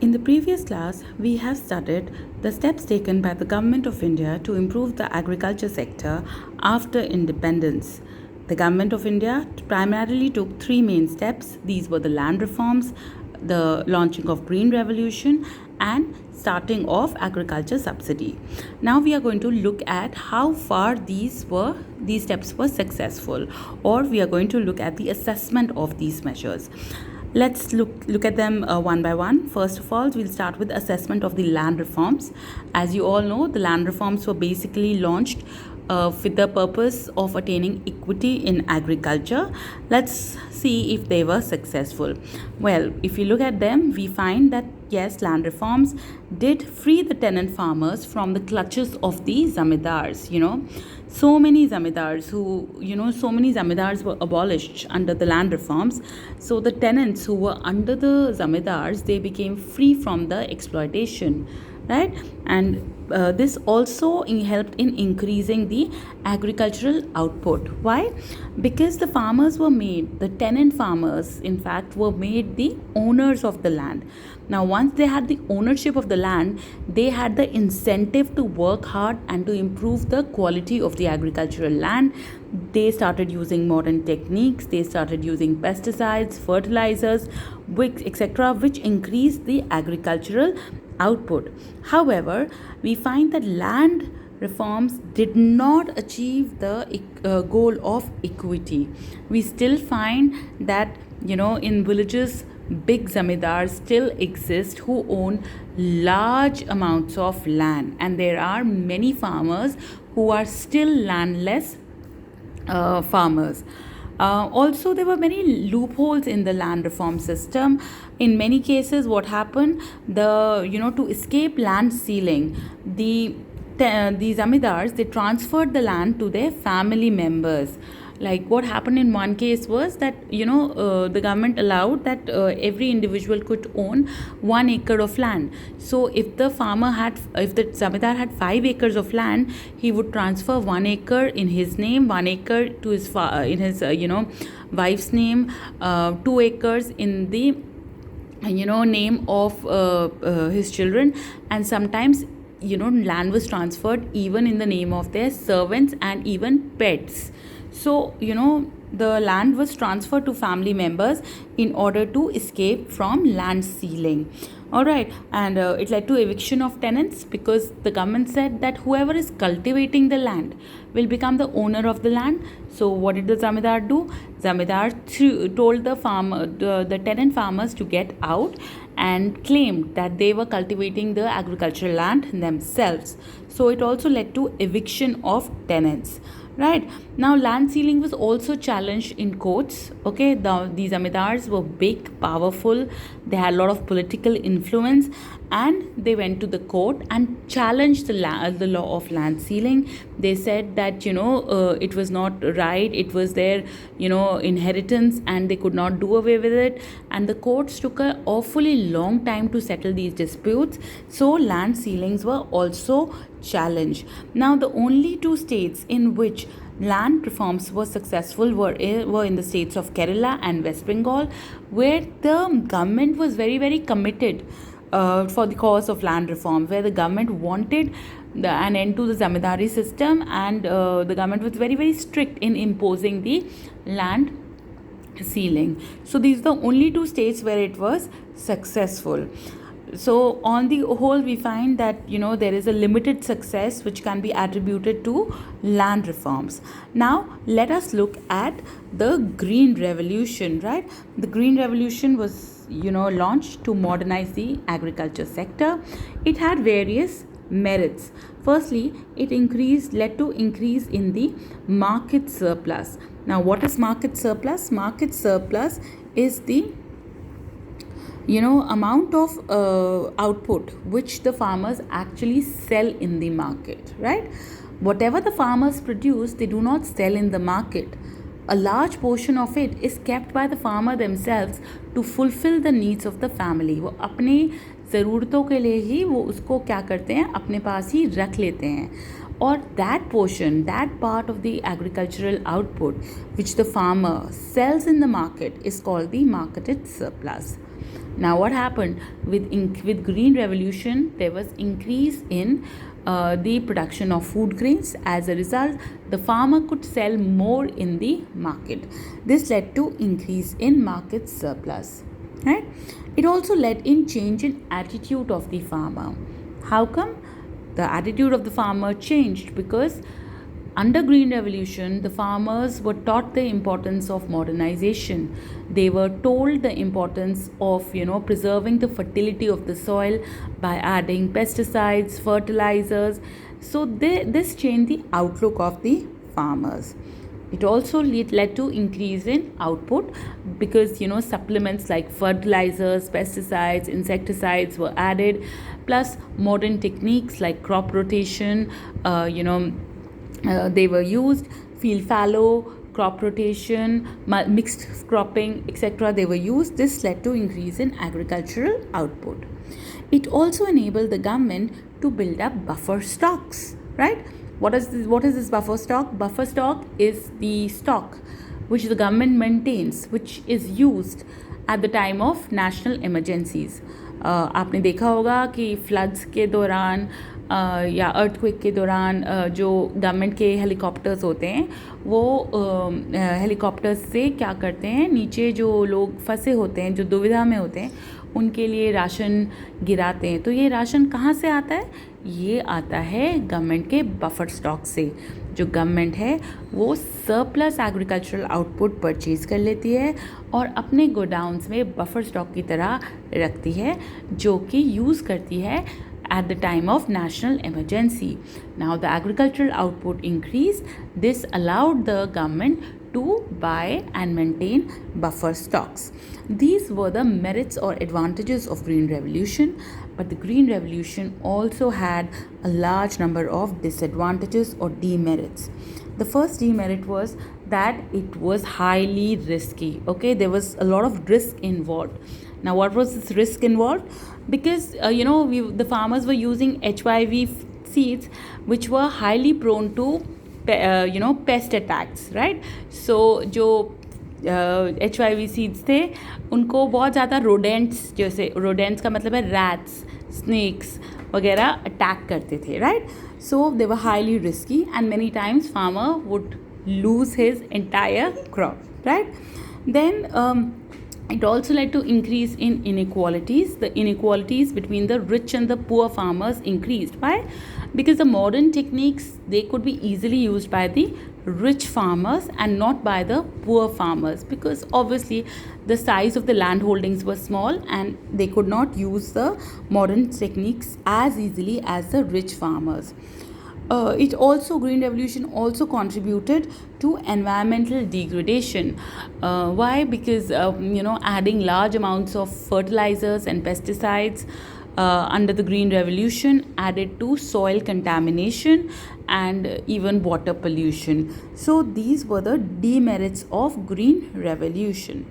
In the previous class, we have studied the steps taken by the Government of India to improve the agriculture sector after independence. The Government of India primarily took three main steps. These were the land reforms, the launching of Green Revolution, and starting of agriculture subsidy. Now we are going to look at how far these steps were successful, or we are going to look at the assessment of these measures. Let's look at them one by one. First of all, we'll start with assessment of the land reforms. As you all know, the land reforms were basically launched with the purpose of attaining equity in agriculture. Let's see if they were successful. Well, if you look at them, we find that yes, land reforms did free the tenant farmers from the clutches of the zamindars. So many zamindars were abolished under the land reforms. So the tenants who were under the zamindars, they became free from the exploitation, right? And this also helped in increasing the agricultural output. Why? Because the tenant farmers, in fact, were made the owners of the land. Now, once they had the ownership of the land, they had the incentive to work hard and to improve the quality of the agricultural land. They started using modern techniques, they started using pesticides, fertilizers, etc., which increased the agricultural output. However, we find that land reforms did not achieve the goal of equity. We still find that, in villages, big zamindars still exist who own large amounts of land, and there are many farmers who are still landless farmers. Also, there were many loopholes in the land reform system. In many cases, what happened, to escape land ceiling, the zamindars, they transferred the land to their family members. Like what happened in one case was that the government allowed that every individual could own 1 acre of land. So if the zamindar had 5 acres of land, he would transfer 1 acre in his name, 1 acre to his wife's name, 2 acres in the name of his children, and sometimes land was transferred even in the name of their servants and even pets. So, the land was transferred to family members in order to escape from land ceiling. All right, and it led to eviction of tenants because the government said that whoever is cultivating the land will become the owner of the land. So, what did the zamindar do? Zamindar told the tenant farmers to get out and claimed that they were cultivating the agricultural land themselves. So, it also led to eviction of tenants. Right now, land ceiling was also challenged in courts. Okay, these zamindars were big, powerful. They had a lot of political influence, and they went to the court and challenged the law of land ceiling. They said that it was not right. It was their inheritance, and they could not do away with it. And the courts took an awfully long time to settle these disputes. So land ceilings were also challenged. Now, the only two states in which land reforms were successful were in the states of Kerala and West Bengal, where the government was very, very committed for the cause of land reform, where the government wanted an end to the zamindari system, and the government was very, very strict in imposing the land ceiling. So these are the only two states where it was successful. So on the whole, we find that there is a limited success which can be attributed to land reforms. Now let us look at the Green Revolution. Right, the Green Revolution was launched to modernize the agriculture sector. It had various merits. Firstly, it led to increase in the market surplus. Now, what is market surplus? Market surplus is the amount of output which the farmers actually sell in the market, right? Whatever the farmers produce, they do not sell in the market. A large portion of it is kept by the farmer themselves to fulfill the needs of the family. वो अपने ज़रूरतों के लिए ही वो उसको क्या करते हैं, अपने पास ही रख लेते हैं. Or that portion, that part of the agricultural output which the farmer sells in the market is called the marketed surplus. Now what happened with green revolution? There was increase in the production of food grains. As a result, the farmer could sell more in the market. This led to increase in market surplus, right? It also led in change in attitude of the farmer. How come? The attitude of the farmer changed because under green revolution the farmers were taught the importance of modernization. They were told the importance of preserving the fertility of the soil by adding pesticides, fertilizers. So this changed the outlook of the farmers. It also led to increase in output because supplements like fertilizers, pesticides, insecticides were added, plus modern techniques like crop rotation, they were used, field fallow, crop rotation, mixed cropping, etc. They were used. This led to increase in agricultural output. It also enabled the government to build up buffer stocks, right? What is this buffer stock? Buffer stock is the stock which the government maintains, which is used at the time of national emergencies. आपने देखा होगा कि floods के दौरान या earthquake के दौरान जो गवर्नमेंट के हेलीकॉप्टर्स होते हैं वो हेलीकॉप्टर्स से क्या करते हैं, नीचे जो लोग फंसे होते हैं, जो दुविधा में होते हैं, उनके लिए राशन गिराते हैं. तो ये राशन कहाँ से आता है? ये आता है गवर्नमेंट के बफर स्टॉक से. जो गवर्नमेंट है वो सरप्लस एग्रीकल्चरल आउटपुट परचेज कर लेती है और अपने गोडाउन्स में बफर स्टॉक की तरह रखती है, जो कि यूज़ करती है at the time of national emergency. Now the agricultural output increased. This allowed the government to buy and maintain buffer stocks. These were the merits or advantages of Green Revolution, but the Green Revolution also had a large number of disadvantages or demerits. The first demerit was that it was highly risky. Okay, there was a lot of risk involved. Now, what was this risk involved? Because the farmers were using HYV seeds, which were highly prone to pest attacks, right? So जो HYV seeds थे उनको बहुत ज़्यादा rodents, जैसे rodents का मतलब है rats, snakes वगैरह अटैक करते थे, right? So they were highly risky and many times farmer would lose his entire crop, right? Then it also led to increase in inequalities. The inequalities between the rich and the poor farmers increased. Why? Because the modern techniques, they could be easily used by the rich farmers and not by the poor farmers, because obviously the size of the land holdings were small and they could not use the modern techniques as easily as the rich farmers. Green Revolution also contributed to environmental degradation. Why? Because adding large amounts of fertilizers and pesticides under the Green Revolution added to soil contamination and even water pollution. So these were the demerits of Green Revolution.